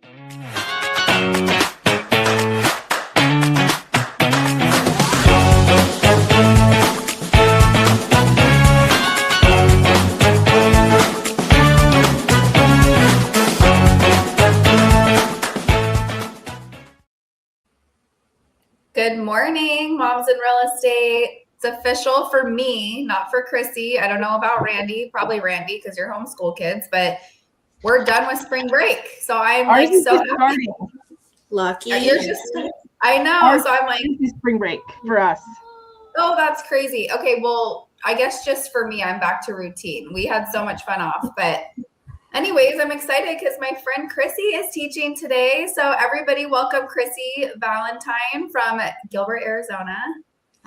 Good morning, Moms in Real Estate. It's official for me, not for Chrissy. I don't know about Randy, probably Randy because you're homeschool kids, but we're done with spring break. So I'm like so happy. Lucky. I know. So I'm like, spring break for us. Oh, that's crazy. Okay, well, I guess just for me, I'm back to routine. We had so much fun off, but anyways, I'm excited because my friend Chrissy is teaching today. So everybody welcome Chrissy Valentine from Gilbert, Arizona.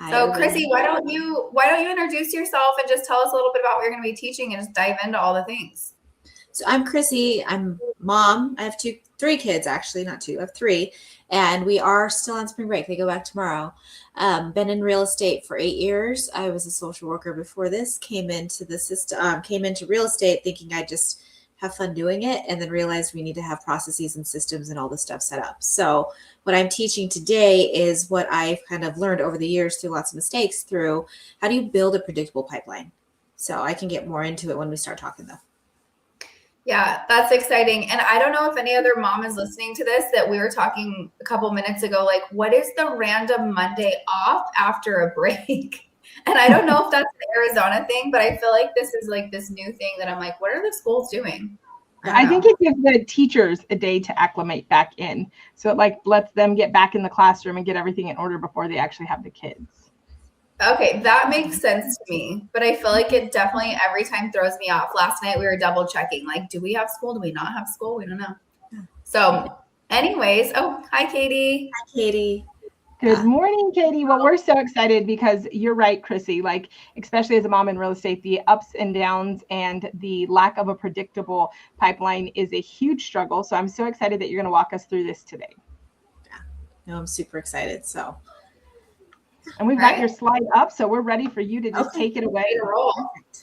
So Chrissy, why don't you introduce yourself and just tell us a little bit about what you're going to be teaching and just dive into all the things. So I'm Chrissy. I'm mom. I have three kids, actually, not two. I have three. And we are still on spring break. They go back tomorrow. Been in real estate for 8 years. I was a social worker before this, came into the system, came into real estate thinking I'd just have fun doing it, and then realized we need to have processes and systems and all this stuff set up. So what I'm teaching today is what I've kind of learned over the years through lots of mistakes through how do you build a predictable pipeline. So I can get more into it when we start talking though. Yeah, that's exciting. And I don't know if any other mom is listening to this, that we were talking a couple minutes ago, like what is the random Monday off after a break? And I don't know if that's an Arizona thing, but I feel like this is like this new thing that I'm like, what are the schools doing? I think it gives the teachers a day to acclimate back in. So it like lets them get back in the classroom and get everything in order before they actually have the kids. Okay, that makes sense to me, but I feel like it definitely every time throws me off. Last night we were double checking, like, do we have school? Do we not have school? We don't know. So anyways, oh, hi, Katie. Hi, Katie. Good morning, Katie. Well, we're so excited because you're right, Chrissy, like, especially as a mom in real estate, the ups and downs and the lack of a predictable pipeline is a huge struggle. So I'm so excited that you're going to walk us through this today. Yeah, no, I'm super excited. So. And we've got your slide up, so we're ready for you to just take it away.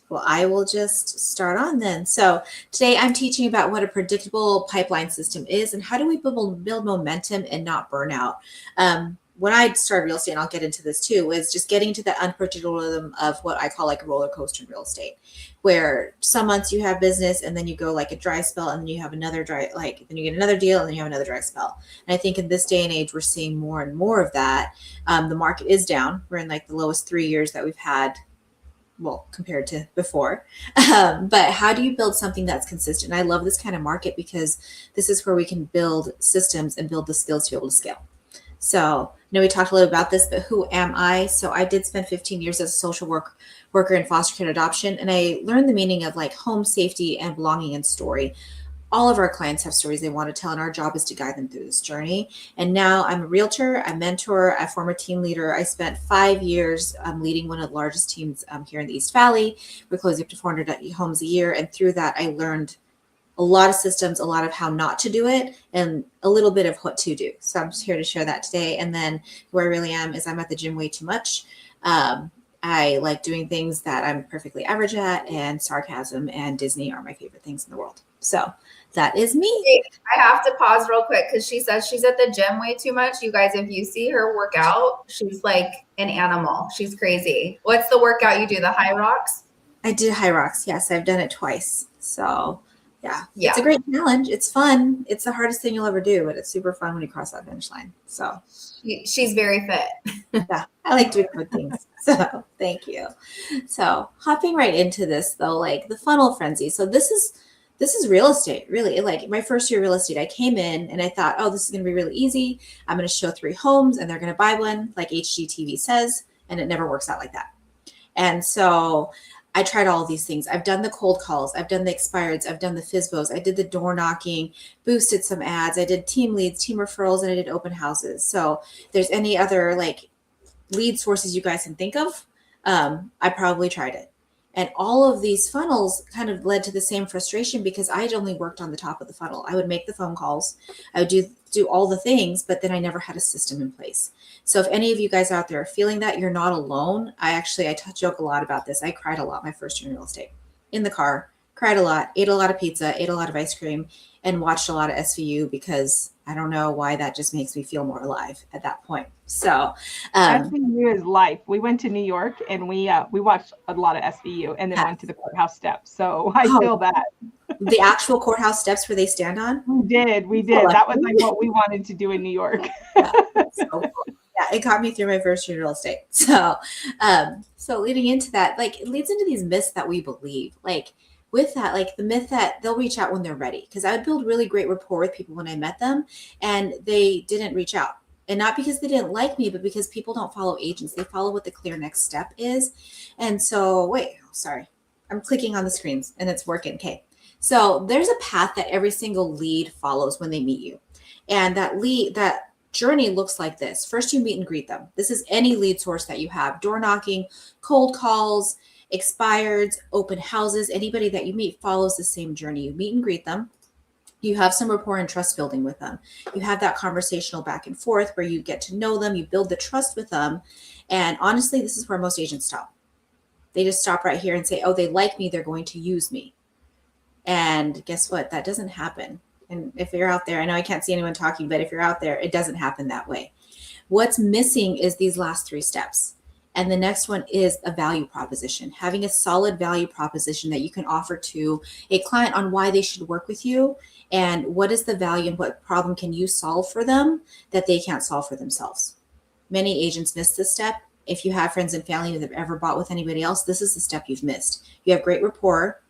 Well, I will just start on then. So today I'm teaching about what a predictable pipeline system is and how do we build momentum and not burnout. When I started real estate, and I'll get into this too, was just getting to that unpredictability of what I call like a roller coaster in real estate, where some months you have business and then you go like a dry spell and then you have another dry, like then you get another deal and then you have another dry spell. And I think in this day and age, we're seeing more and more of that. The market is down. We're in like the lowest 3 years that we've had, well, compared to before. But how do you build something that's consistent? And I love this kind of market because this is where we can build systems and build the skills to be able to scale. So I know we talked a little about this, but who am I? So I did spend 15 years as a social worker in foster care adoption, and I learned the meaning of like home, safety, and belonging and story. All of our clients have stories they want to tell, and our job is to guide them through this journey. And now I'm a realtor, a mentor, a former team leader. I spent 5 years leading one of the largest teams here in the East Valley. We're closing up to 400 homes a year. And through that, I learned a lot of systems, a lot of how not to do it, and a little bit of what to do. So I'm just here to share that today. And then who I really am is I'm at the gym way too much. I like doing things that I'm perfectly average at, and sarcasm and Disney are my favorite things in the world. So that is me. I have to pause real quick because she says she's at the gym way too much. You guys, if you see her work out, she's like an animal. She's crazy. What's the workout you do? The high rocks? I did high rocks. Yes, I've done it twice. So yeah, it's a great challenge. It's fun. It's the hardest thing you'll ever do, but it's super fun when you cross that finish line. So she's very fit. Yeah, I like doing good things. So thank you. So hopping right into this though, like the funnel frenzy. So this is real estate, really. Like my first year of real estate, I came in and I thought, oh, this is going to be really easy. I'm going to show 3 homes and they're going to buy one, like HGTV says, and it never works out like that. And so I tried all of these things. I've done the cold calls. I've done the expireds. I've done the FSBOs. I did the door knocking, boosted some ads. I did team leads, team referrals, and I did open houses. So if there's any other like lead sources you guys can think of, I probably tried it. And all of these funnels kind of led to the same frustration because I had only worked on the top of the funnel. I would make the phone calls. I would do all the things, but then I never had a system in place. So if any of you guys out there are feeling that, you're not alone. I joke a lot about this. I cried a lot my first year in real estate, in the car, cried a lot, ate a lot of pizza, ate a lot of ice cream, and watched a lot of SVU because I don't know why that just makes me feel more alive at that point. So SVU is life. We went to New York and we watched a lot of SVU and then went to the courthouse steps. So I feel that. The actual courthouse steps where they stand on? We did. That was like what we wanted to do in New York. Yeah, so cool. Yeah, it got me through my first year in real estate. So, so leading into that, like it leads into these myths that we believe. Like with that, like the myth that they'll reach out when they're ready. Because I would build really great rapport with people when I met them, and they didn't reach out. And not because they didn't like me, but because people don't follow agents. They follow what the clear next step is. And so, sorry, I'm clicking on the screens and it's working. Okay. So there's a path that every single lead follows when they meet you. And that journey looks like this. First, you meet and greet them. This is any lead source that you have: door knocking, cold calls, expireds, open houses. Anybody that you meet follows the same journey. You meet and greet them. You have some rapport and trust building with them. You have that conversational back and forth where you get to know them, you build the trust with them. And honestly, this is where most agents stop. They just stop right here and say, oh, they like me, they're going to use me. And guess what? That doesn't happen. And if you're out there, I know I can't see anyone talking, but if you're out there, it doesn't happen that way. What's missing is these last 3 steps. And the next one is a value proposition, having a solid value proposition that you can offer to a client on why they should work with you and what is the value and what problem can you solve for them that they can't solve for themselves. Many agents miss this step. If you have friends and family that have ever bought with anybody else, this is the step you've missed. You have great rapport,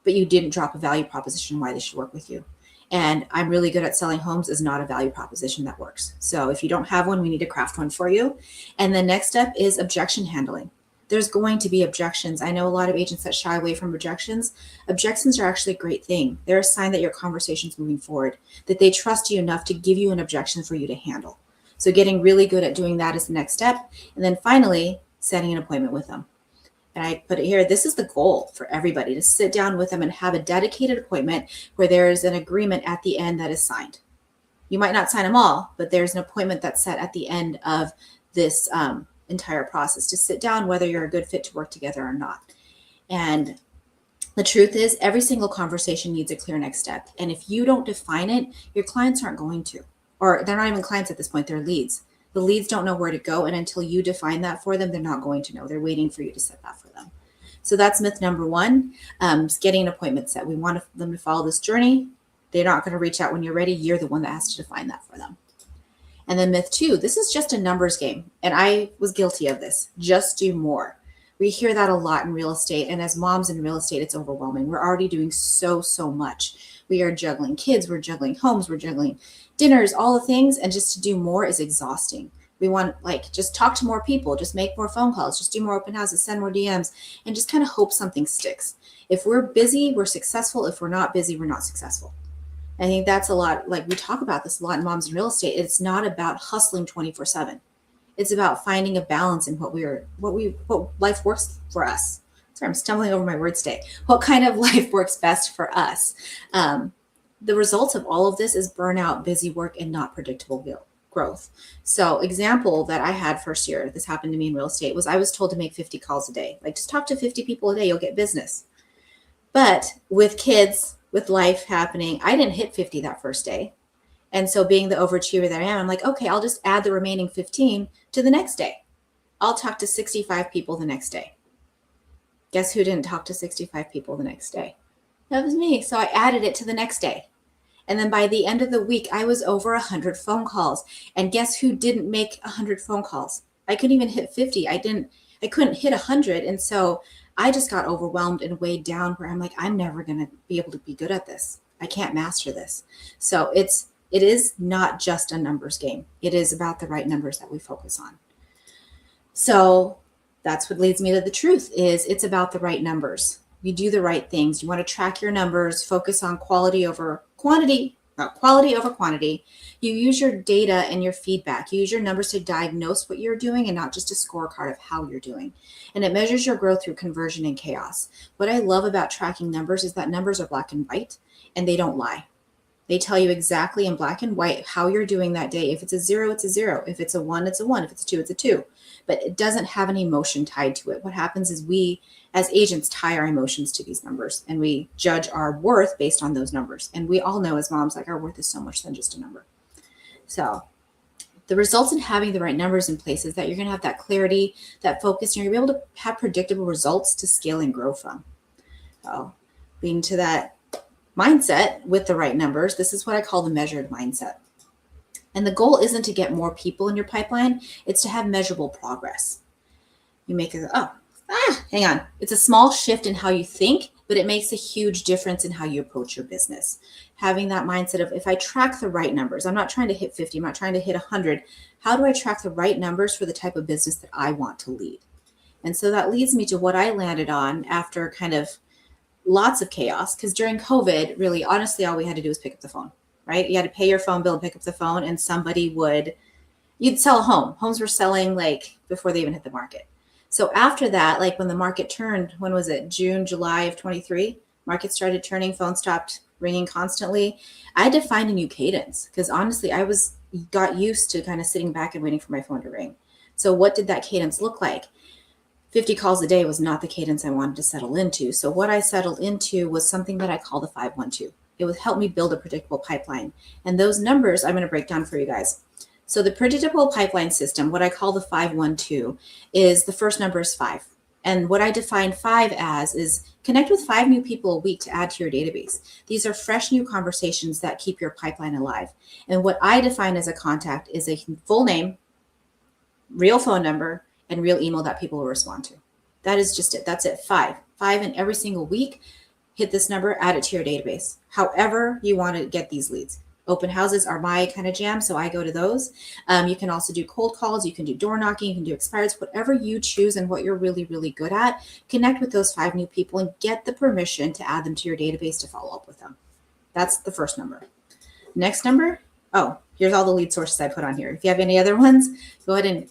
but you didn't drop a value proposition why they should work with you. And I'm really good at selling homes is not a value proposition that works. So if you don't have one, we need to craft one for you. And the next step is objection handling. There's going to be objections. I know a lot of agents that shy away from objections. Objections are actually a great thing. They're a sign that your conversation's moving forward, that they trust you enough to give you an objection for you to handle. So getting really good at doing that is the next step. And then finally, setting an appointment with them. And I put it here, this is the goal for everybody, to sit down with them and have a dedicated appointment where there is an agreement at the end that is signed. You might not sign them all, but there's an appointment that's set at the end of this entire process to sit down, whether you're a good fit to work together or not. And the truth is, every single conversation needs a clear next step. And if you don't define it, your clients aren't going to, or they're not even clients at this point, they're leads. The leads don't know where to go. And until you define that for them, they're not going to know. They're waiting for you to set that for them. So that's myth number 1, is getting an appointment set. We want them to follow this journey. They're not going to reach out when you're ready. You're the one that has to define that for them. And then myth 2, this is just a numbers game. And I was guilty of this. Just do more. We hear that a lot in real estate. And as moms in real estate, it's overwhelming. We're already doing so much. We are juggling kids. We're juggling homes. We're juggling dinners, all the things. And just to do more is exhausting. We want just talk to more people, just make more phone calls, just do more open houses, send more DMs, and just kind of hope something sticks. If we're busy, we're successful. If we're not busy, we're not successful. I think that's a lot. Like we talk about this a lot in moms in real estate. It's not about hustling 24/7. It's about finding a balance in what life works for us. Sorry, I'm stumbling over my words today. What kind of life works best for us? The result of all of this is burnout, busy work, and not predictable growth. So example that I had first year, this happened to me in real estate, was I was told to make 50 calls a day. Like just talk to 50 people a day, you'll get business. But with kids, with life happening, I didn't hit 50 that first day. And so being the overachiever that I am, I'm like, okay, I'll just add the remaining 15 to the next day. I'll talk to 65 people the next day. Guess who didn't talk to 65 people the next day? That was me. So I added it to the next day. And then by the end of the week, I was over 100 phone calls. And guess who didn't make 100 phone calls? I couldn't even hit 50. I couldn't hit 100. And so I just got overwhelmed and weighed down where I'm like, I'm never going to be able to be good at this. I can't master this. So it is not just a numbers game. It is about the right numbers that we focus on. So that's what leads me to the truth is it's about the right numbers. You do the right things. You want to track your numbers, focus on quality over quantity. You use your data and your feedback. You use your numbers to diagnose what you're doing and not just a scorecard of how you're doing. And it measures your growth through conversion and chaos. What I love about tracking numbers is that numbers are black and white and they don't lie. They tell you exactly in black and white how you're doing that day. If it's a 0, it's a 0. If it's a 1, it's a 1. If it's a 2, it's a 2. But it doesn't have any emotion tied to it. What happens is we, as agents, tie our emotions to these numbers, and we judge our worth based on those numbers. And we all know as moms, like, our worth is so much than just a number. So the results in having the right numbers in place is that you're going to have that clarity, that focus, and you're going to be able to have predictable results to scale and grow from. So leading to that mindset with the right numbers, this is what I call the measured mindset. And the goal isn't to get more people in your pipeline, it's to have measurable progress. You make it, hang on. It's a small shift in how you think, but it makes a huge difference in how you approach your business. Having that mindset of, if I track the right numbers, I'm not trying to hit 50, I'm not trying to hit 100. How do I track the right numbers for the type of business that I want to lead? And so that leads me to what I landed on after kind of lots of chaos, because during COVID, really, honestly, all we had to do was pick up the phone, right? You had to pay your phone bill and pick up the phone, and you'd sell a home. Homes were selling like before they even hit the market. So after that, like when the market turned, when was it? June, July of 23, market started turning, phone stopped ringing constantly. I had to find a new cadence because honestly, I got used to kind of sitting back and waiting for my phone to ring. So what did that cadence look like? 50 calls a day was not the cadence I wanted to settle into. So what I settled into was something that I call the 512. It would help me build a predictable pipeline. And those numbers I'm going to break down for you guys. So the predictable pipeline system, what I call the 512, is the first number is 5. And what I define 5 as is connect with 5 new people a week to add to your database. These are fresh new conversations that keep your pipeline alive. And what I define as a contact is a full name, real phone number, and real email that people will respond to. That is just it. That's it. 5 in every single week. Hit this number, add it to your database. However you want to get these leads. Open houses are my kind of jam, so I go to those. You can also do cold calls. You can do door knocking. You can do expireds, whatever you choose and what you're really, really good at. Connect with those 5 new people and get the permission to add them to your database to follow up with them. That's the first number. Next number, here's all the lead sources I put on here. If you have any other ones, go ahead and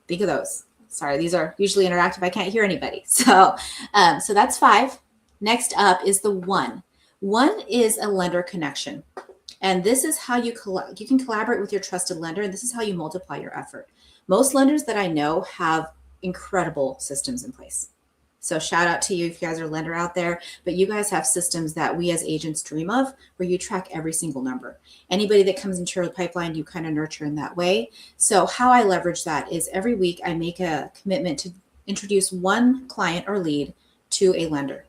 think of those. Sorry, these are usually interactive. I can't hear anybody. So that's 5. Next up is the 1. 1 is a lender connection. And this is how you can collaborate with your trusted lender, and this is how you multiply your effort. Most lenders that I know have incredible systems in place. So shout out to you if you guys are a lender out there, but you guys have systems that we as agents dream of where you track every single number. Anybody that comes into your pipeline, you kind of nurture in that way. So how I leverage that is every week I make a commitment to introduce 1 client or lead to a lender.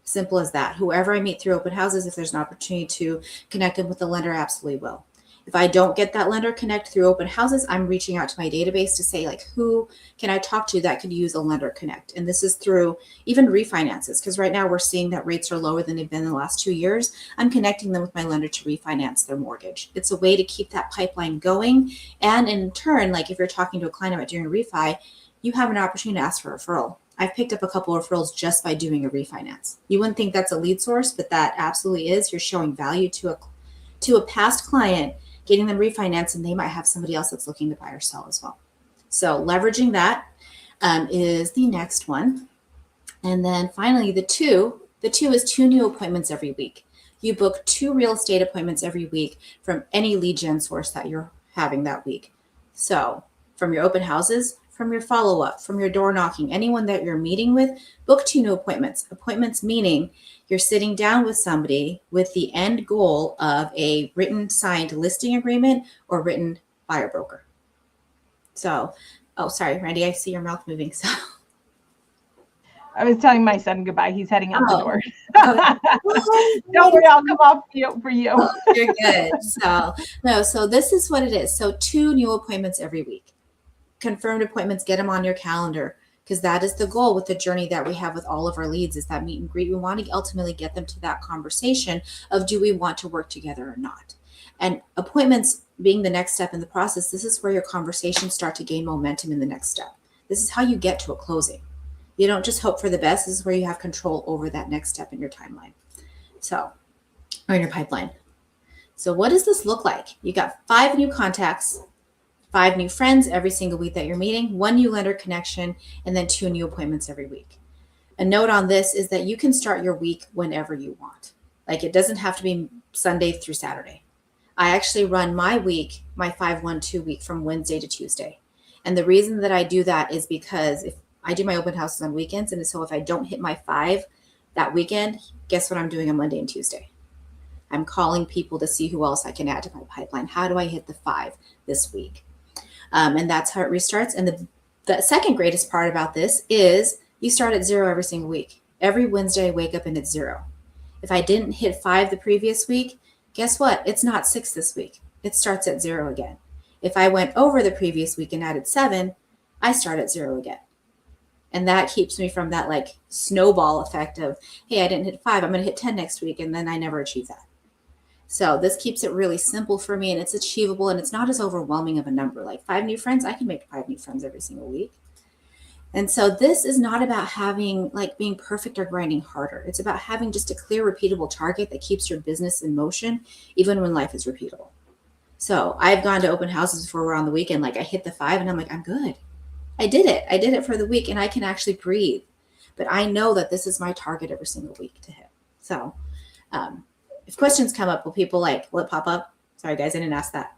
Simple as that. Whoever I meet through open houses, if there's an opportunity to connect them with the lender, I absolutely will. If I don't get that lender connect through open houses, I'm reaching out to my database to say, like, who can I talk to that could use a lender connect? And this is through even refinances, because right now we're seeing that rates are lower than they've been in the last 2 years. I'm connecting them with my lender to refinance their mortgage. It's a way to keep that pipeline going. And in turn, like if you're talking to a client about doing a refi, you have an opportunity to ask for a referral. I've picked up a couple of referrals just by doing a refinance. You wouldn't think that's a lead source, but that absolutely is. You're showing value to a past client, getting them refinanced, and they might have somebody else that's looking to buy or sell as well. So leveraging that is the next one. And then finally, the 2 is 2 new appointments every week. You book 2 real estate appointments every week from any lead gen source that you're having that week. So from your open houses, from your follow-up, from your door knocking, anyone that you're meeting with, book 2 new appointments. Appointments meaning you're sitting down with somebody with the end goal of a written signed listing agreement or written buyer broker. So, sorry, Randy, I see your mouth moving. So I was telling my son goodbye. He's heading out the door. Don't worry, I'll come off for you. You're good. So this is what it is. So 2 new appointments every week. Confirmed appointments, get them on your calendar, because that is the goal with the journey that we have with all of our leads, is that meet and greet. We want to ultimately get them to that conversation of, do we want to work together or not? And appointments being the next step in the process, this is where your conversations start to gain momentum in the next step. This is how you get to a closing. You don't just hope for the best. This is where you have control over that next step in your timeline. Or in your pipeline. So what does this look like? You got 5 new contacts, 5 new friends every single week that you're meeting, 1 new lender connection, and then 2 new appointments every week. A note on this is that you can start your week whenever you want. Like it doesn't have to be Sunday through Saturday. I actually run my 5-1-2 week from Wednesday to Tuesday. And the reason that I do that is because if I do my open houses on weekends, and so if I don't hit my 5 that weekend, guess what I'm doing on Monday and Tuesday? I'm calling people to see who else I can add to my pipeline. How do I hit the 5 this week? And that's how it restarts. And the second greatest part about this is you start at 0 every single week. Every Wednesday I wake up and it's 0. If I didn't hit 5 the previous week, guess what? It's not 6 this week. It starts at 0 again. If I went over the previous week and added 7, I start at 0 again. And that keeps me from that like snowball effect of, hey, I didn't hit 5, I'm going to hit 10 next week. And then I never achieve that. So this keeps it really simple for me, and it's achievable, and it's not as overwhelming of a number. Like 5 new friends, I can make 5 new friends every single week. And so this is not about having like being perfect or grinding harder. It's about having just a clear, repeatable target that keeps your business in motion, even when life is repeatable. So I've gone to open houses before we're on the weekend. Like I hit the 5 and I'm like, I'm good. I did it. I did it for the week and I can actually breathe. But I know that this is my target every single week to hit. So if questions come up, will people will it pop up? Sorry, guys, I didn't ask that.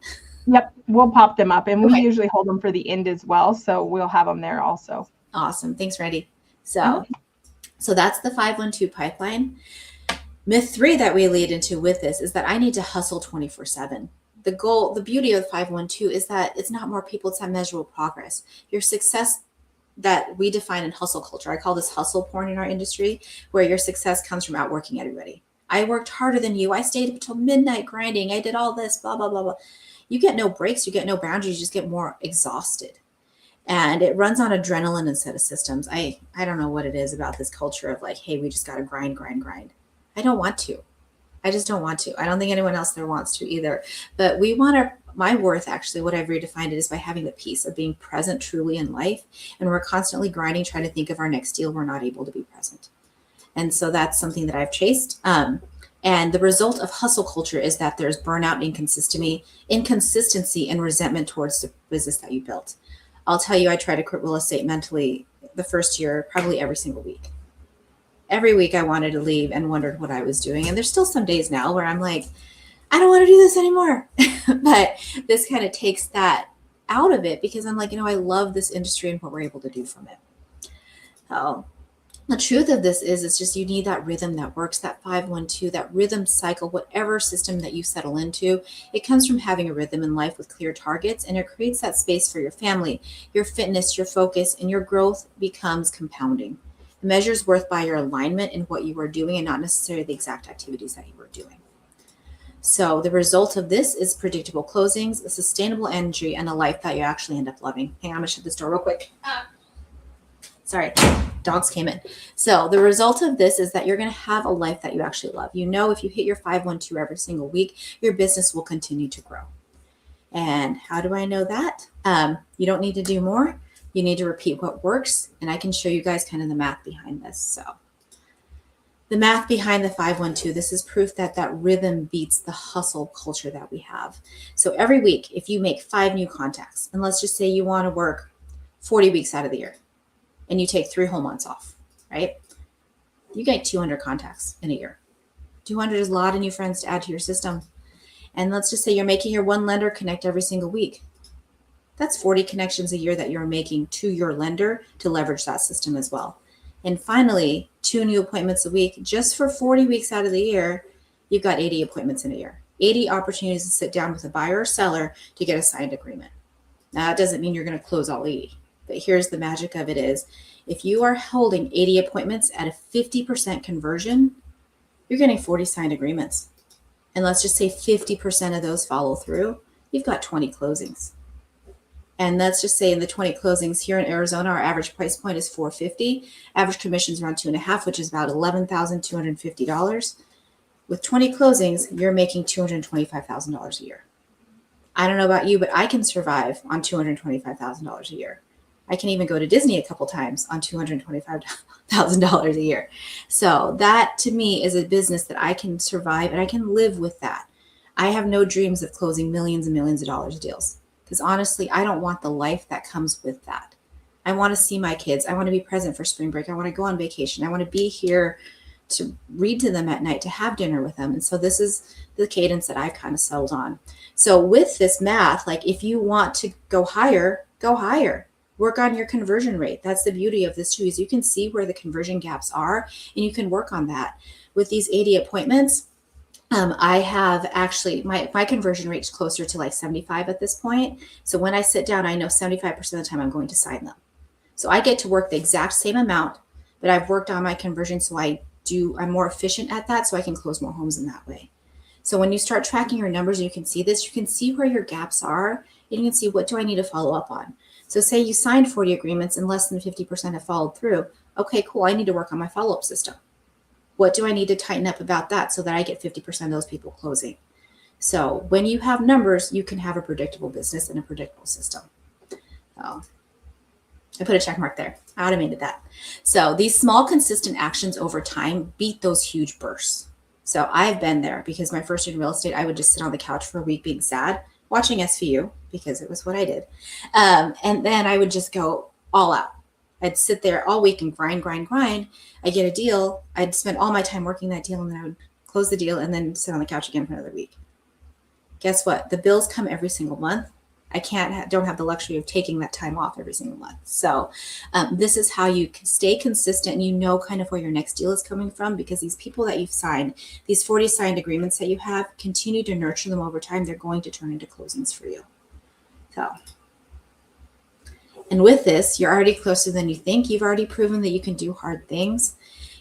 Yep, we'll pop them up. And we Okay. usually hold them for the end as well. So we'll have them there also. Awesome. Thanks, Randy. So that's the 5-1-2 pipeline. Myth 3 that we lead into with this is that I need to hustle 24/7. The goal, the beauty of 5-1-2 is that it's not more people, it's that measurable progress. Your success that we define in hustle culture, I call this hustle porn in our industry, where your success comes from outworking everybody. I worked harder than you. I stayed up until midnight grinding. I did all this, blah, blah, blah, blah. You get no breaks. You get no boundaries. You just get more exhausted. And it runs on adrenaline instead of systems. I don't know what it is about this culture of like, hey, we just got to grind, grind, grind. I don't want to. I just don't want to. I don't think anyone else there wants to either. But we want to, my worth actually, what I've redefined it is by having the peace of being present truly in life. And we're constantly grinding, trying to think of our next deal. We're not able to be present. And so that's something that I've chased. And the result of hustle culture is that there's burnout, inconsistency, and resentment towards the business that you built. I'll tell you, I tried to quit real estate mentally the first year, probably every single week. Every week I wanted to leave and wondered what I was doing. And there's still some days now where I'm like, I don't want to do this anymore. But this kind of takes that out of it because I'm like, I love this industry and what we're able to do from it. So the truth of this is it's just you need that rhythm that works, that 5-1-2, that rhythm cycle, whatever system that you settle into. It comes from having a rhythm in life with clear targets, and it creates that space for your family, your fitness, your focus, and your growth becomes compounding. The measure is worth by your alignment in what you are doing and not necessarily the exact activities that you are doing. So the result of this is predictable closings, a sustainable energy, and a life that you actually end up loving. Hang on, I'm going to shut this door real quick. Sorry, dogs came in. So the result of this is that you're going to have a life that you actually love. If you hit your 5-1-2 every single week, your business will continue to grow. And how do I know that? You don't need to do more. You need to repeat what works. And I can show you guys kind of the math behind this. So the math behind the 5-1-2, this is proof that that rhythm beats the hustle culture that we have. So every week, if you make 5 new contacts, and let's just say you want to work 40 weeks out of the year, and you take 3 whole months off, right? You get 200 contacts in a year. 200 is a lot of new friends to add to your system. And let's just say you're making your one lender connect every single week. That's 40 connections a year that you're making to your lender to leverage that system as well. And finally, 2 new appointments a week. Just for 40 weeks out of the year, you've got 80 appointments in a year. 80 opportunities to sit down with a buyer or seller to get a signed agreement. Now, that doesn't mean you're going to close all 80. But here's the magic of it is, if you are holding 80 appointments at a 50% conversion, you're getting 40 signed agreements. And let's just say 50% of those follow through, you've got 20 closings. And let's just say in the 20 closings here in Arizona, our average price point is $450. Average commissions around 2.5, which is about $11,250. With 20 closings, you're making $225,000 a year. I don't know about you, but I can survive on $225,000 a year. I can even go to Disney a couple times on $225,000 a year. So that to me is a business that I can survive and I can live with that. I have no dreams of closing millions and millions of dollars of deals because honestly, I don't want the life that comes with that. I want to see my kids. I want to be present for spring break. I want to go on vacation. I want to be here to read to them at night, to have dinner with them. And so this is the cadence that I've kind of settled on. So with this math, like if you want to go higher, work on your conversion rate. That's the beauty of this too, is you can see where the conversion gaps are and you can work on that. With these 80 appointments, I have actually, my conversion rate is closer to like 75 at this point. So when I sit down, I know 75% of the time I'm going to sign them. So I get to work the exact same amount, but I've worked on my conversion. So I'm more efficient at that. So I can close more homes in that way. So when you start tracking your numbers and you can see this, you can see where your gaps are and you can see what do I need to follow up on. So say you signed 40 agreements and less than 50% have followed through. Okay, cool. I need to work on my follow-up system. What do I need to tighten up about that so that I get 50% of those people closing? So when you have numbers, you can have a predictable business and a predictable system. So I put a check mark there. I automated that. So these small, consistent actions over time beat those huge bursts. So I've been there because my first year in real estate, I would just sit on the couch for a week being sad, watching SVU because it was what I did. And then I would just go all out. I'd sit there all week and grind. I get a deal. I'd spend all my time working that deal and then I would close the deal and then sit on the couch again for another week. Guess what? The bills come every single month. I don't have the luxury of taking that time off every single month. So this is how you can stay consistent and you know kind of where your next deal is coming from, because these people that you've signed, these 40 signed agreements that you have, continue to nurture them over time. They're going to turn into closings for you. So, and with this, you're already closer than you think. You've already proven that you can do hard things.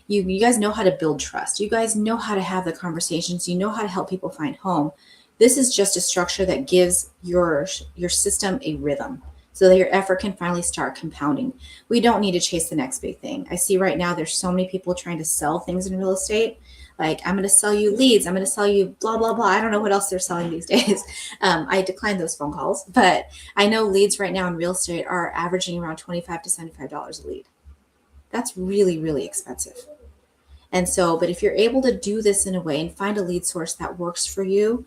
You guys know how to build trust. You guys know how to have the conversations. You know how to help people find home. This is just a structure that gives your system a rhythm so that your effort can finally start compounding. We don't need to chase the next big thing. I see right now there's so many people trying to sell things in real estate. Like, I'm going to sell you leads. I'm going to sell you blah, blah, blah. I don't know what else they're selling these days. I declined those phone calls, but I know leads right now in real estate are averaging around $25 to $75 a lead. That's really, really expensive. And so, but if you're able to do this in a way and find a lead source that works for you,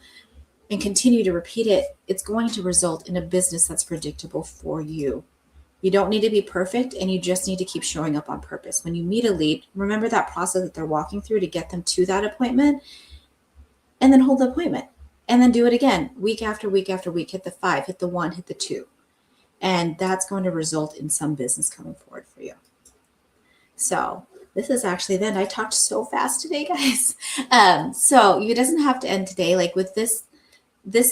and continue to repeat it, it's going to result in a business that's predictable for you. You don't need to be perfect, and you just need to keep showing up on purpose. When you meet a lead, remember that process that they're walking through to get them to that appointment, and then hold the appointment. And then do it again, week after week after week. Hit the 5, hit the 1, hit the 2. And that's going to result in some business coming forward for you. So this is actually then, I talked so fast today, guys. So it doesn't have to end today. Like with this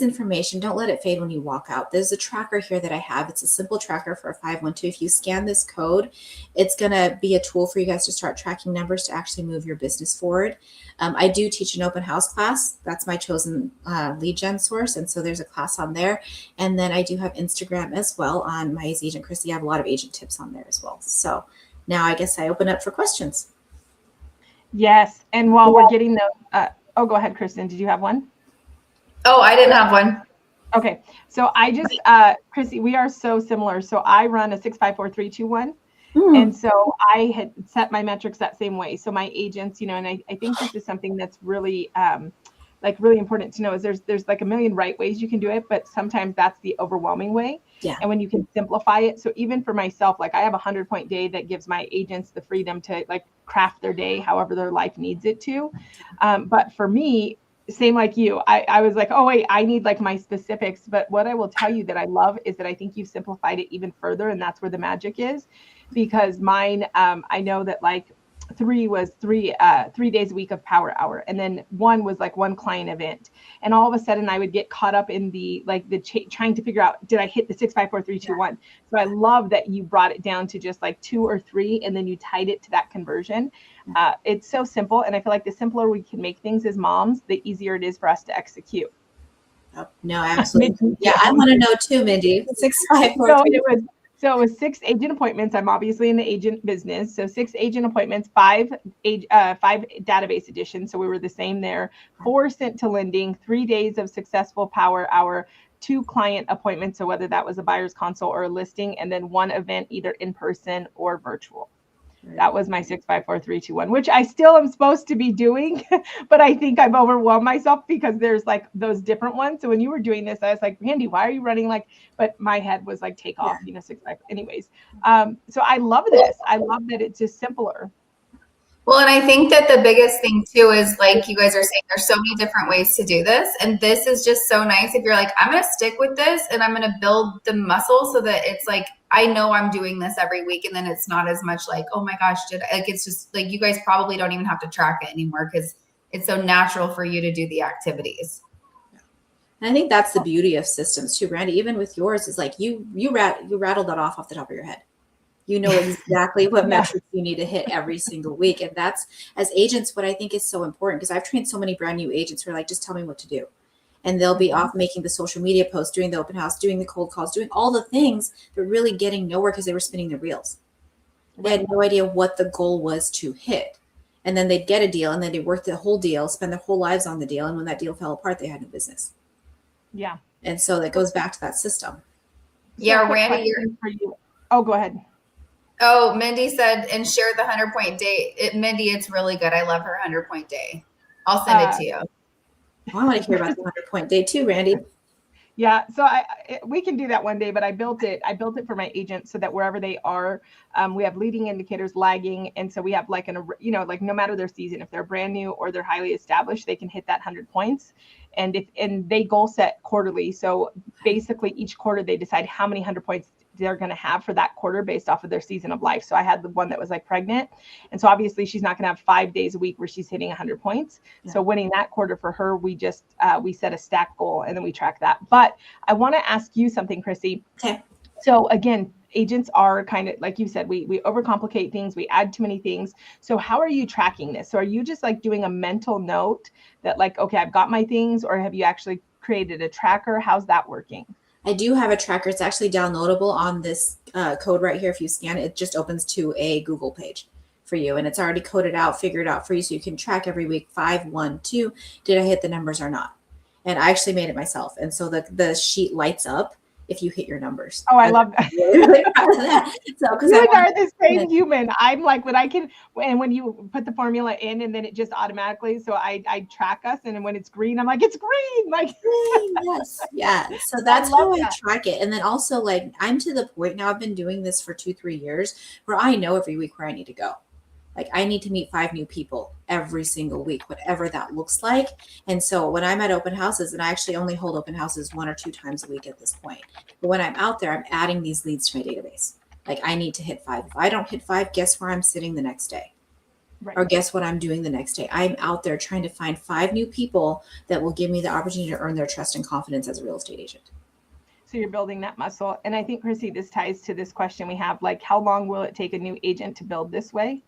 information, don't let it fade when you walk out. There's a tracker here that I have. It's a simple tracker for a 512. If you scan this code, it's going to be a tool for you guys to start tracking numbers to actually move your business forward. I do teach an open house class. That's my chosen lead gen source. And so there's a class on there. And then I do have Instagram as well on my agent Chrissy. I have a lot of agent tips on there as well. So now I guess I open up for questions. Yes. And while we're getting the, go ahead, Kristen. Did you have one? Oh, I didn't have one. Okay. So I just, Chrissy, we are so similar. So I run a 6-5-4-3-2-1. And so I had set my metrics that same way. So my agents, and I think this is something that's really, really important to know is there's like a million right ways you can do it, but sometimes that's the overwhelming way. Yeah. And when you can simplify it. So even for myself, like I have a 100-point day that gives my agents the freedom to like craft their day however their life needs it to. But for me, same like you, I was like, oh wait, I need like my specifics. But what I will tell you that I love is that I think you've simplified it even further, and that's where the magic is. Because mine, I know that like 3 was 3 days a week of power hour, and then 1 was like 1 client event, and all of a sudden I would get caught up in the trying to figure out, did I hit the 6-5-4-3-2-1? So I love that you brought it down to just like 2 or 3, and then you tied it to that conversion. It's so simple, and I feel like the simpler we can make things as moms, the easier it is for us to execute. Oh, no, absolutely. Yeah, I want to know too, Mindy. 6-5-4-3. So it was 6 agent appointments. I'm obviously in the agent business. So 6 agent appointments, 5 database additions. So we were the same there. 4 sent to lending, 3 days of successful power hour, 2 client appointments. So whether that was a buyer's consult or a listing, and then 1 event, either in person or virtual. That was my 6-5-4-3-2-1, which I still am supposed to be doing, but I think I've overwhelmed myself because there's like those different ones. So when you were doing this, I was like, Randy, why are you running like, but my head was like, take off, 6-5. Anyways. So I love this. I love that it's just simpler. Well, and I think that the biggest thing too is like you guys are saying, there's so many different ways to do this. And this is just so nice if you're like, I'm going to stick with this and I'm going to build the muscle so that it's like, I know I'm doing this every week. And then it's not as much like, oh my gosh, like, it's just like, you guys probably don't even have to track it anymore because it's so natural for you to do the activities. And I think that's the beauty of systems too, Randy. Even with yours, is like you rattled that off the top of your head. You know exactly what metrics you need to hit every single week. And that's, as agents, what I think is so important, because I've trained so many brand new agents who are like, just tell me what to do. And they'll be off making the social media posts, doing the open house, doing the cold calls, doing all the things, but really getting nowhere because they were spinning their reels. They had no idea what the goal was to hit. And then they'd get a deal and then they'd work the whole deal, spend their whole lives on the deal. And when that deal fell apart, they had no business. Yeah. And so that goes back to that system. Yeah, So Randy, for you. Oh, go ahead. Oh, Mindy said, and share the 100-point day. Mindy, it's really good. I love her 100-point day. I'll send it to you. I want to hear about the 100-point day too, Randy. Yeah, so we can do that one day, but I built it for my agents so that wherever they are, we have leading indicators, lagging, and so we have like like no matter their season, if they're brand new or they're highly established, they can hit that 100 points. And they goal set quarterly. So basically each quarter they decide how many 100 points they're going to have for that quarter based off of their season of life. So I had the one that was like pregnant. And so obviously she's not going to have 5 days a week where she's hitting 100 points. Yeah. So winning that quarter for her, we just, we set a stack goal and then we track that. But I want to ask you something, Chrissy. Okay. So again, agents are kind of, like you said, we overcomplicate things. We add too many things. So how are you tracking this? So are you just like doing a mental note that like, okay, I've got my things, or have you actually created a tracker? How's that working? I do have a tracker. It's actually downloadable on this code right here. If you scan it, it just opens to a Google page for you. And it's already coded out, figured out for you. So you can track every week, 5, 1, 2, did I hit the numbers or not? And I actually made it myself. And so the sheet lights up if you hit your numbers. Oh, I love that. Really proud of that. So, because you are the same human. I'm like, when you put the formula in and then it just automatically, so I track us, and when it's green, I'm like, it's green. Like, yes. Yeah. So that's how I track it. And then also, like, I'm to the point now, I've been doing this for 2-3 years where I know every week where I need to go. Like, I need to meet 5 new people every single week, whatever that looks like. And so when I'm at open houses, and I actually only hold open houses 1 or 2 times a week at this point, but when I'm out there, I'm adding these leads to my database. Like, I need to hit 5. If I don't hit 5, guess where I'm sitting the next day? Right. Or guess what I'm doing the next day? I'm out there trying to find 5 new people that will give me the opportunity to earn their trust and confidence as a real estate agent. So you're building that muscle. And I think, Chrissy, this ties to this question we have, like, how long will it take a new agent to build this way?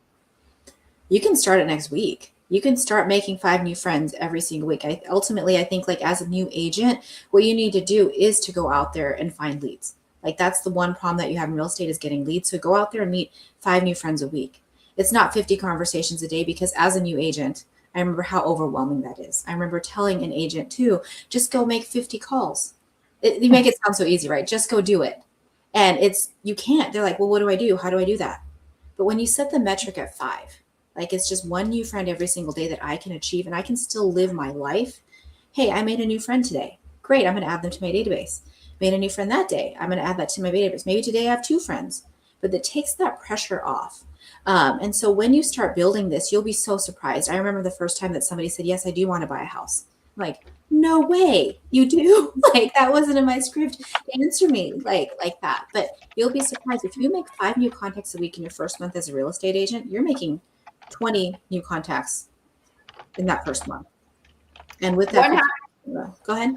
You can start it next week. You can start making 5 new friends every single week. Ultimately, I think, like, as a new agent, what you need to do is to go out there and find leads. Like, that's the one problem that you have in real estate, is getting leads. So go out there and meet 5 new friends a week. It's not 50 conversations a day, because as a new agent, I remember how overwhelming that is. I remember telling an agent too, just go make 50 calls. You make it sound so easy, right? Just go do it. And you can't. They're like, well, what do I do? How do I do that? But when you set the metric at 5, like, it's just 1 new friend every single day that I can achieve, and I can still live my life. Hey, I made a new friend today. Great. I'm going to add them to my database. Made a new friend that day. I'm going to add that to my database. Maybe today I have 2 friends, but it takes that pressure off. And so when you start building this, you'll be so surprised. I remember the first time that somebody said, yes, I do want to buy a house. I'm like, no way you do. Like, that wasn't in my script. Answer me like that. But you'll be surprised. If you make 5 new contacts a week in your first month as a real estate agent, you're making 20 new contacts in that first month. And with that, go ahead.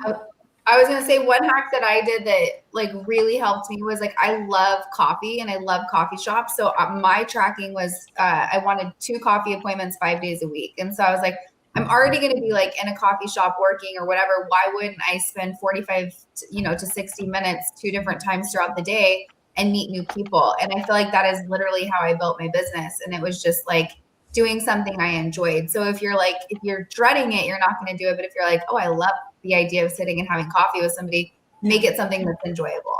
I was going to say, one hack that I did that like really helped me was, like, I love coffee and I love coffee shops. So my tracking was, I wanted 2 coffee appointments 5 days a week. And so I was like, I'm already going to be like in a coffee shop working or whatever. Why wouldn't I spend 45, to 60 minutes 2 different times throughout the day and meet new people? And I feel like that is literally how I built my business. And it was just like doing something I enjoyed. So if you're dreading it, you're not going to do it. But if you're like, oh, I love the idea of sitting and having coffee with somebody, make it something that's enjoyable.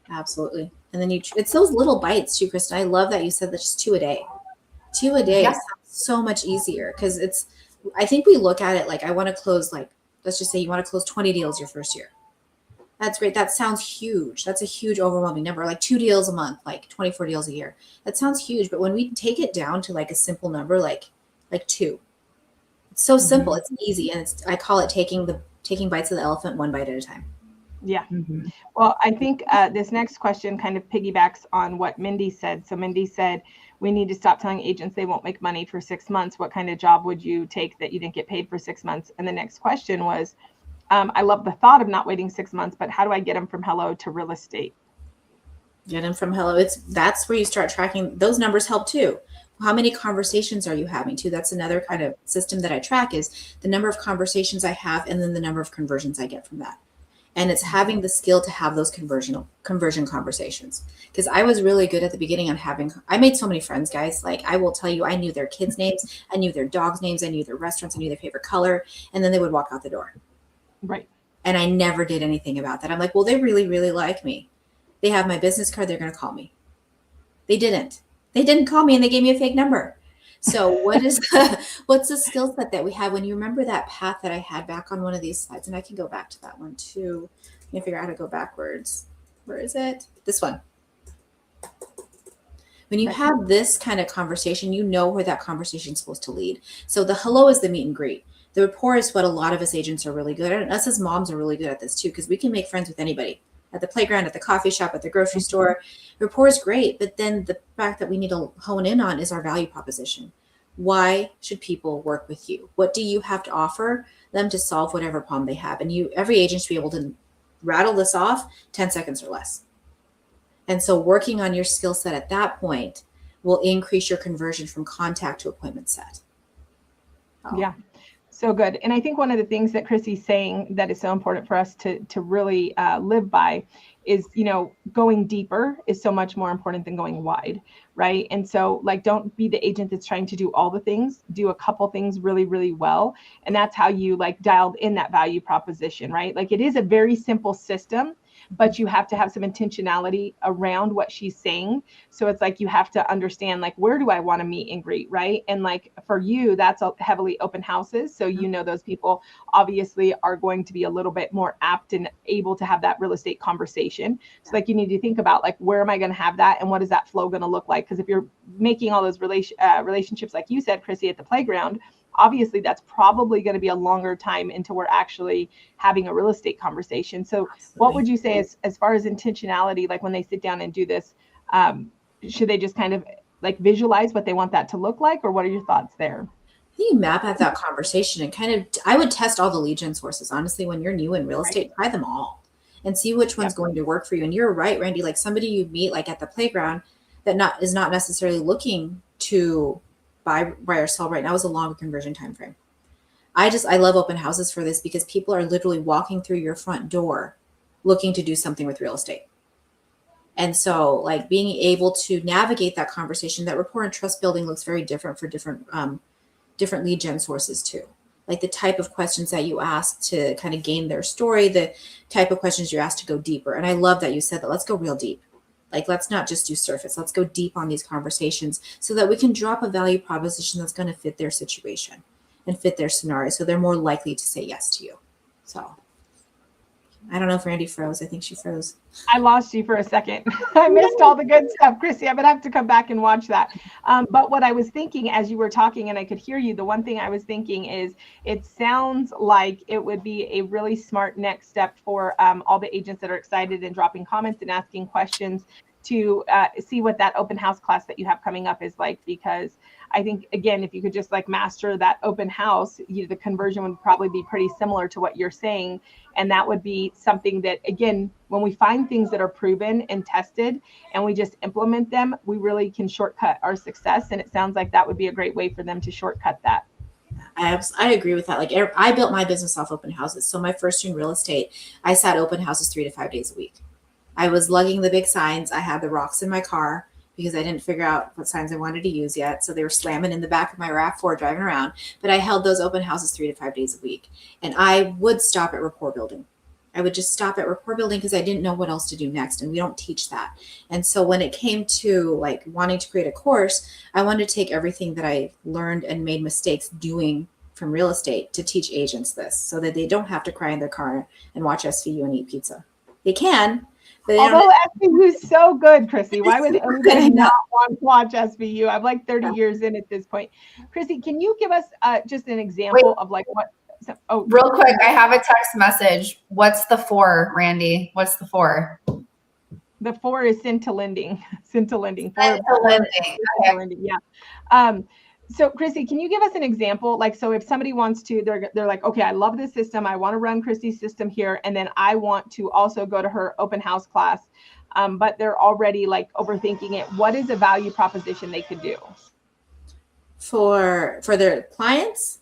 Absolutely. And then it's those little bites too, Kristen. I love that you said that, just 2 a day. 2 a day is so much easier, because I think we look at it like, I want to close, like, let's just say you want to close 20 deals your first year. That's great. That sounds huge. That's a huge, overwhelming number, like 2 deals a month, like 24 deals a year. That sounds huge. But when we take it down to like a simple number, like 2, it's so simple. It's easy. And I call it taking bites of the elephant one bite at a time. Yeah. Well, I think this next question kind of piggybacks on what Mindy said. So Mindy said, we need to stop telling agents they won't make money for 6 months. What kind of job would you take that you didn't get paid for 6 months? And the next question was, I love the thought of not waiting 6 months, but how do I get them from hello to real estate? Get them from hello. That's where you start tracking. Those numbers help too. How many conversations are you having too? That's another kind of system that I track, is the number of conversations I have and then the number of conversions I get from that. And it's having the skill to have those conversion conversations. Because I was really good at the beginning on I made so many friends, guys. Like, I will tell you, I knew their kids' names, I knew their dogs' names, I knew their restaurants, I knew their favorite color, and then they would walk out the door. Right. And I never did anything about that. I'm like, well, they really, really like me. They have my business card, they're going to call me. They didn't. They didn't call me, and they gave me a fake number. So what's the skill set that we have? When you remember that path that I had back on one of these slides, and I can go back to that one too. I can figure out how to go backwards. Where is it? This one. When you have this kind of conversation, you know where that conversation is supposed to lead. So the hello is the meet and greet. The rapport is what a lot of us agents are really good at. And us as moms are really good at this too, because we can make friends with anybody. At the playground, at the coffee shop, at the grocery store. Rapport is great, but then the fact that we need to hone in on is our value proposition. Why should people work with you? What do you have to offer them to solve whatever problem they have? And every agent should be able to rattle this off 10 seconds or less. And so working on your skill set at that point will increase your conversion from contact to appointment set. Yeah. So good. And I think one of the things that Chrissy's saying that is so important for us to really live by is, going deeper is so much more important than going wide, right? And so, like, don't be the agent that's trying to do all the things, do a couple things really, really well. And that's how you dialed in that value proposition, right? Like, it is a very simple system, but you have to have some intentionality around what she's saying. So it's like, you have to understand, where do I want to meet and greet, right? And for you, that's heavily open houses. So, those people obviously are going to be a little bit more apt and able to have that real estate conversation. So you need to think about where am I going to have that? And what is that flow going to look like? Because if you're making all those relationships, like you said, Chrissy, at the playground, obviously that's probably going to be a longer time until we're actually having a real estate conversation. So what would you say as far as intentionality, when they sit down and do this, should they just kind of visualize what they want that to look like? Or what are your thoughts there? You map out that conversation and I would test all the lead gen sources. Honestly, when you're new in real estate, try them all and see which one's going to work for you. And you're right, Randy, somebody you meet at the playground that is not necessarily looking to buy or sell right now is a longer conversion time frame. I love open houses for this, because people are literally walking through your front door looking to do something with real estate. And so being able to navigate that conversation, that rapport and trust building looks very different for different lead gen sources too. The type of questions that you ask to kind of gain their story, the type of questions you ask to go deeper. And I love that you said that. Let's go real deep. Let's not just do surface. Let's go deep on these conversations so that we can drop a value proposition that's going to fit their situation and fit their scenario. So they're more likely to say yes to you. So I don't know if Randy froze. I think she froze. I lost you for a second. I missed all the good stuff. Chrissy, I'm going to have to come back and watch that. But what I was thinking as you were talking and I could hear you, the one thing I was thinking is it sounds like it would be a really smart next step for all the agents that are excited and dropping comments and asking questions to see what that open house class that you have coming up is like, because I think, again, if you could just master that open house, the conversion would probably be pretty similar to what you're saying. And that would be something that, again, when we find things that are proven and tested and we just implement them, we really can shortcut our success. And it sounds like that would be a great way for them to shortcut that. I agree with that. I built my business off open houses. So my first year in real estate, I sat open houses 3 to 5 days a week. I was lugging the big signs. I had the rocks in my car because I didn't figure out what signs I wanted to use yet. So they were slamming in the back of my RAV4 driving around. But I held those open houses 3 to 5 days a week. And I would stop at rapport building. I would just stop at rapport building because I didn't know what else to do next. And we don't teach that. And so when it came to wanting to create a course, I wanted to take everything that I learned and made mistakes doing from real estate to teach agents this so that they don't have to cry in their car and watch SVU and eat pizza. They can, but they Although don't. SVU is so good, Chrissy. Why would Super anybody good, not want to watch SVU? I'm like 30 years in at this point. Chrissy, can you give us just an example of like what? Real quick, I have a text message. What's the 4, Randy? What's the 4? The 4 is scintillating. Scintillating. Scintillating. Yeah. So Chrissy, can you give us an example? Like, so if somebody wants to, they're like, okay, I love this system. I want to run Chrissy's system here. And then I want to also go to her open house class. But they're already like overthinking it. What is a value proposition they could do? For their clients?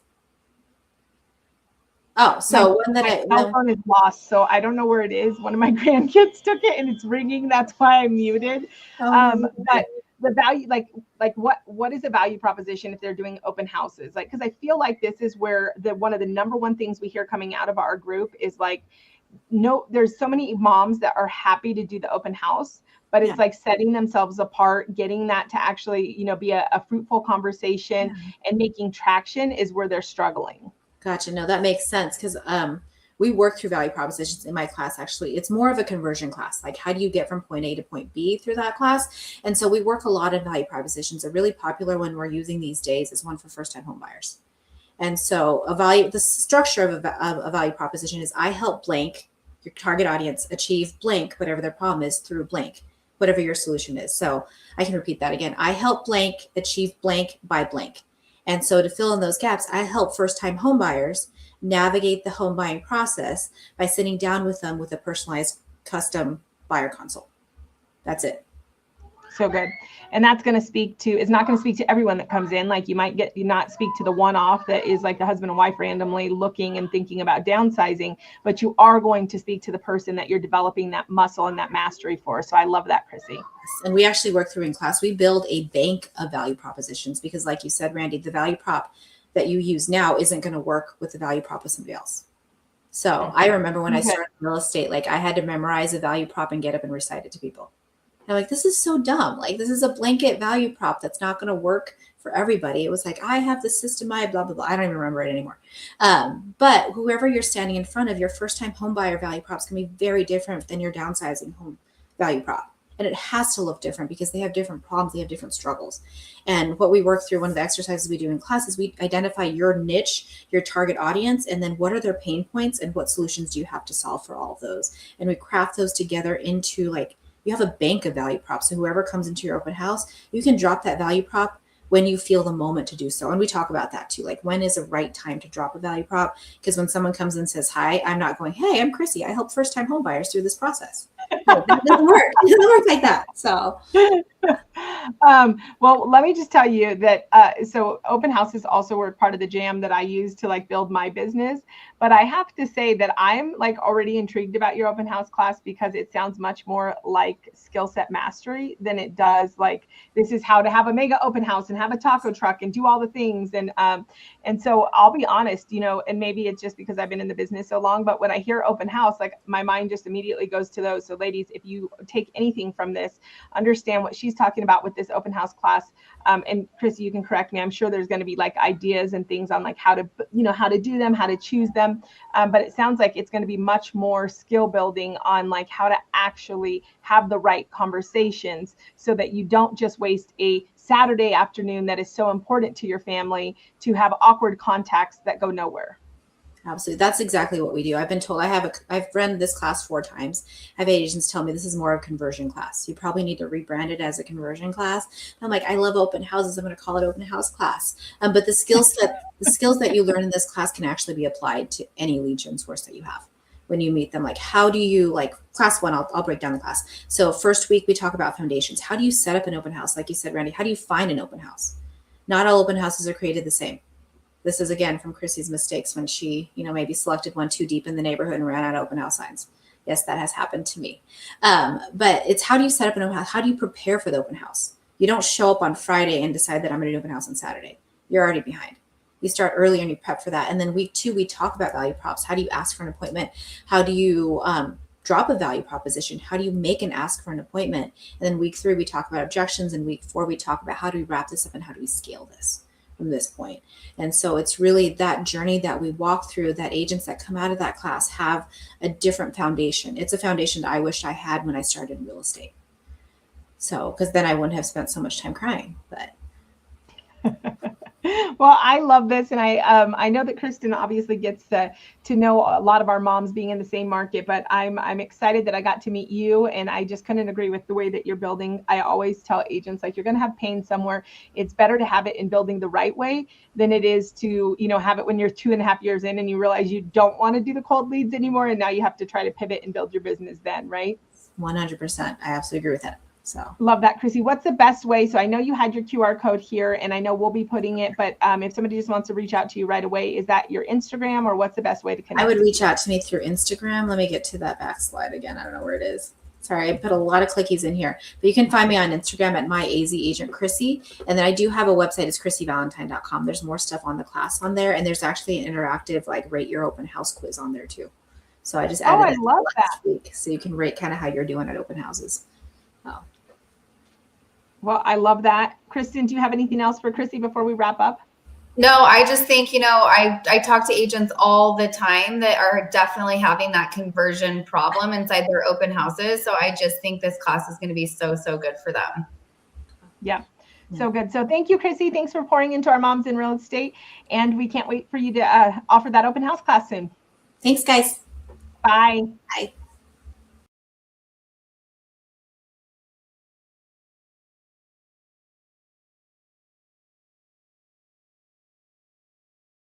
Oh, so one that my cell phone is lost, so I don't know where it is. One of my grandkids took it and it's ringing. That's why I'm muted. But the value, like what is a value proposition if they're doing open houses? Like, because I feel like this is where one of the number one things we hear coming out of our group is like, no, there's so many moms that are happy to do the open house, but it's like setting themselves apart, getting that to actually, be a fruitful conversation and making traction is where they're struggling. Gotcha. No, that makes sense because we work through value propositions in my class. Actually, it's more of a conversion class. Like, how do you get from point A to point B through that class? And so we work a lot of value propositions. A really popular one we're using these days is one for first-time home buyers. And so the structure of a value proposition is I help blank, your target audience, achieve blank, whatever their problem is, through blank, whatever your solution is. So I can repeat that again. I help blank achieve blank by blank. And so to fill in those gaps, I help first-time home buyers navigate the home buying process by sitting down with them with a personalized custom buyer consult. That's it. So good. And that's going to it's not going to speak to everyone that comes in. Like, you might not speak to the one-off that is like the husband and wife randomly looking and thinking about downsizing, but you are going to speak to the person that you're developing that muscle and that mastery for. So I love that, Chrissy. And we actually work through in class, we build a bank of value propositions because, like you said, Randy, the value prop that you use now isn't going to work with the value prop of somebody else. So I remember when I started real estate, like I had to memorize a value prop and get up and recite it to people. I'm like, this is so dumb. Like, this is a blanket value prop that's not going to work for everybody. It was like, I have the system, I blah, blah, blah. I don't even remember it anymore. But whoever you're standing in front of, your first-time home buyer value props can be very different than your downsizing home value prop. And it has to look different because they have different problems. They have different struggles. And what we work through, one of the exercises we do in class is we identify your niche, your target audience, and then what are their pain points and what solutions do you have to solve for all of those? And we craft those together into, like, you have a bank of value props. So whoever comes into your open house, you can drop that value prop when you feel the moment to do so. And we talk about that too. Like, when is the right time to drop a value prop? Because when someone comes and says, hi, I'm not going, hey, I'm Chrissy. I help first-time home buyers through this process. No, that doesn't work. It doesn't work like that. So, well, let me just tell you that, so open houses also were part of the jam that I use to like build my business. But I have to say that I'm like already intrigued about your open house class because it sounds much more like skill set mastery than it does like, this is how to have a mega open house and have a taco truck and do all the things. And so I'll be honest, and maybe it's just because I've been in the business so long, but when I hear open house, like my mind just immediately goes to those. So ladies, if you take anything from this, understand what she's talking about with this open house class. And Chrissy, you can correct me. I'm sure there's going to be like ideas and things on like how to do them, how to choose them. But it sounds like it's going to be much more skill building on like how to actually have the right conversations so that you don't just waste a Saturday afternoon that is so important to your family to have awkward contacts that go nowhere. Absolutely. That's exactly what we do. I've been told I've run this class 4 times. I have agents tell me this is more of a conversion class. You probably need to rebrand it as a conversion class. And I'm like, I love open houses. I'm going to call it open house class. But the skills that you learn in this class can actually be applied to any lead gen source that you have. When you meet them, like, how do you, like, class 1, I'll break down the class. So first week we talk about foundations. How do you set up an open house? Like you said, Randy, how do you find an open house? Not all open houses are created the same. This is, again, from Chrissy's mistakes when she, maybe selected one too deep in the neighborhood and ran out of open house signs. Yes, that has happened to me. But it's, how do you set up an open house? How do you prepare for the open house? You don't show up on Friday and decide that I'm going to do open house on Saturday. You're already behind. You start early and you prep for that. And then week 2, we talk about value props. How do you ask for an appointment? How do you drop a value proposition? How do you make an ask for an appointment? And then week 3, we talk about objections. And week 4, we talk about how do we wrap this up and how do we scale this? from this point. And so it's really that journey that we walk through, that agents that come out of that class have a different foundation. It's a foundation that I wish I had when I started in real estate. So, because then I wouldn't have spent so much time crying, but. Well, I love this, and I know that Kristen obviously gets to know a lot of our moms being in the same market, but I'm excited that I got to meet you, and I just couldn't agree with the way that you're building. I always tell agents, like, you're going to have pain somewhere. It's better to have it in building the right way than it is to, you know, have it when you're 2.5 years in and you realize you don't want to do the cold leads anymore, and now you have to try to pivot and build your business then, right? 100%. I absolutely agree with that. So love that, Chrissy. What's the best way? So I know you had your QR code here, and I know we'll be putting it, but if somebody just wants to reach out to you right away, is that your Instagram, or what's the best way to connect? I would reach out to me through Instagram. Let me get to that backslide again. I don't know where it is. Sorry, I put a lot of clickies in here, but you can find me on Instagram at myazagentChrissy. And then I do have a website. It's ChrissyValentine.com. There's more stuff on the class on there. And there's actually an interactive, like, rate your open house quiz on there too. So I just added it last week. So you can rate kind of how you're doing at open houses. Oh. Well, I love that. Kristen, do you have anything else for Chrissy before we wrap up? No, I just think, you know, I talk to agents all the time that are definitely having that conversion problem inside their open houses. So I just think this class is going to be so, so good for them. Yeah. So good. So thank you, Chrissy. Thanks for pouring into our moms in real estate. And we can't wait for you to offer that open house class soon. Thanks, guys. Bye. Bye.